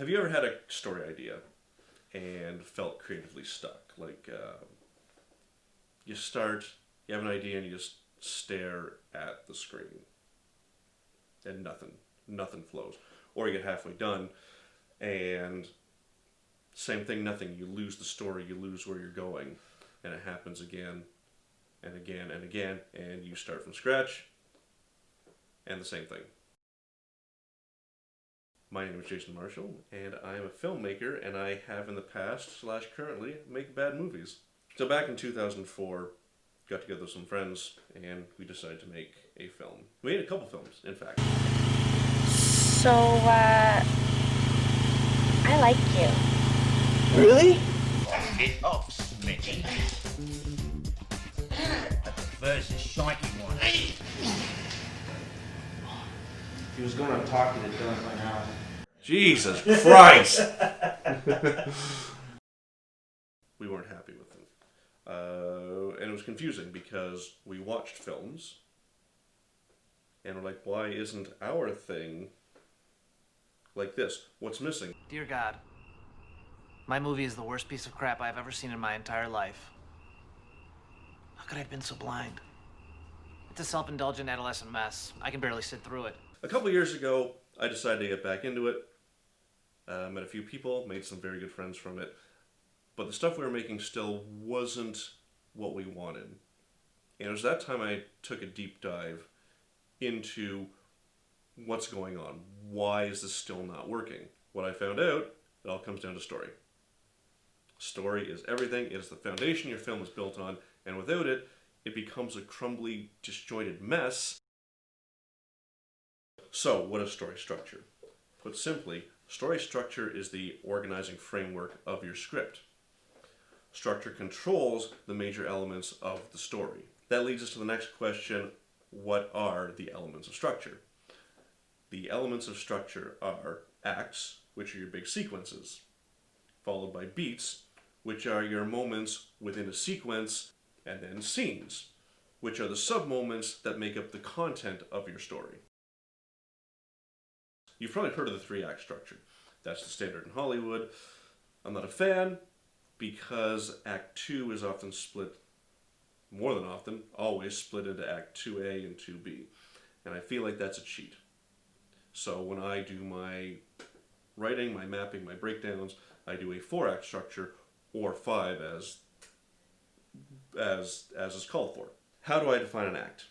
Have you ever had a story idea and felt creatively stuck? Like, you start, you have an idea and you just stare at the screen and nothing flows. Or you get halfway done and same thing, nothing. You lose the story, you lose where you're going, and it happens again and again and again, and you start from scratch and the same thing. My name is Jason Marshall, and I am a filmmaker, and I have in the past / currently make bad movies. So back in 2004, got together with some friends, and we decided to make a film. We made a couple films, in fact. So, I like you. Really? It off, Smitty. I prefer the shiny one. He was going to talk you to done it by now. Jesus Christ! We weren't happy with them. And it was confusing because we watched films and we're like, why isn't our thing like this? What's missing? Dear God, my movie is the worst piece of crap I've ever seen in my entire life. How could I have been so blind? It's a self-indulgent adolescent mess. I can barely sit through it. A couple years ago, I decided to get back into it. Met a few people, made some very good friends from it. But the stuff we were making still wasn't what we wanted. And it was that time I took a deep dive into what's going on. Why is this still not working? What I found out, it all comes down to story. Story is everything. It is the foundation your film is built on. And without it, it becomes a crumbly, disjointed mess. So, what is story structure? Put simply, story structure is the organizing framework of your script. Structure controls the major elements of the story. That leads us to the next question, what are the elements of structure? The elements of structure are acts, which are your big sequences, followed by beats, which are your moments within a sequence, and then scenes, which are the sub-moments that make up the content of your story. You've probably heard of the 3-act structure. That's the standard in Hollywood. I'm not a fan because Act 2 is often split, more than often, always split into Act 2A and 2B. And I feel like that's a cheat. So when I do my writing, my mapping, my breakdowns, I do a 4-act structure, or 5 as is called for. How do I define an act?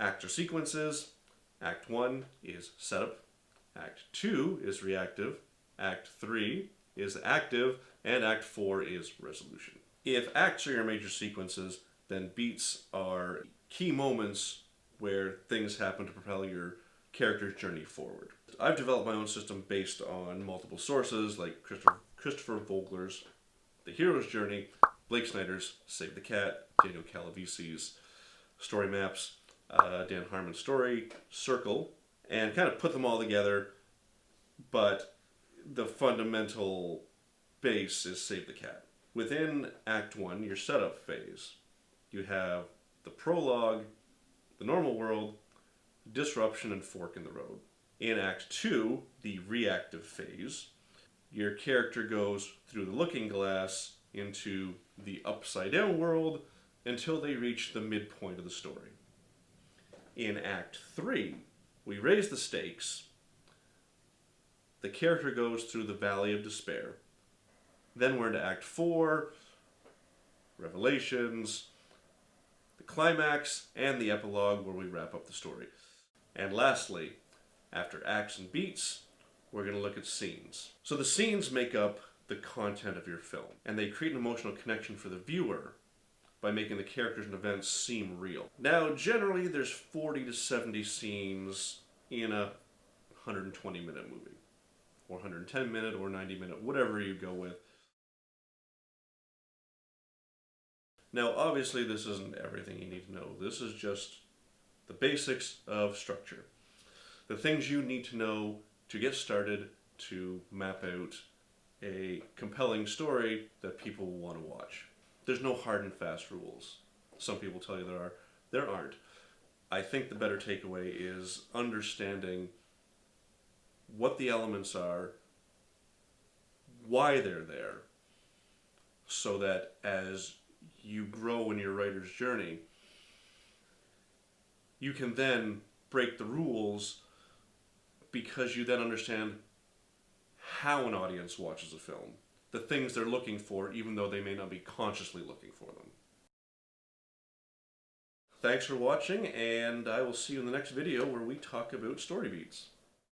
Acts are sequences. Act 1 is setup. Act 2 is reactive. Act 3 is active. And Act 4 is resolution. If acts are your major sequences, then beats are key moments where things happen to propel your character's journey forward. I've developed my own system based on multiple sources like Christopher Vogler's The Hero's Journey, Blake Snyder's Save the Cat, Daniel Calavisi's Story Maps, Dan Harmon's Story, Circle, and kind of put them all together, but the fundamental base is Save the Cat. Within Act 1, your setup phase, you have the prologue, the normal world, disruption, and fork in the road. In Act 2, the reactive phase, your character goes through the looking glass into the upside down world until they reach the midpoint of the story. In Act 3, we raise the stakes. The character goes through the valley of despair. Then we're into Act 4, revelations, the climax, and the epilogue where we wrap up the story. And lastly, after acts and beats, we're going to look at scenes. So the scenes make up the content of your film, and they create an emotional connection for the viewer by making the characters and events seem real. Now, generally, there's 40 to 70 scenes in a 120-minute movie, or 110-minute, or 90-minute, whatever you go with. Now, obviously, this isn't everything you need to know. This is just the basics of structure. The things you need to know to get started to map out a compelling story that people will want to watch. There's no hard and fast rules. Some people tell you there are. There aren't. I think the better takeaway is understanding what the elements are, why they're there, so that as you grow in your writer's journey, you can then break the rules because you then understand how an audience watches a film, the things they're looking for, even though they may not be consciously looking for them. Thanks for watching, and I will see you in the next video where we talk about story beats.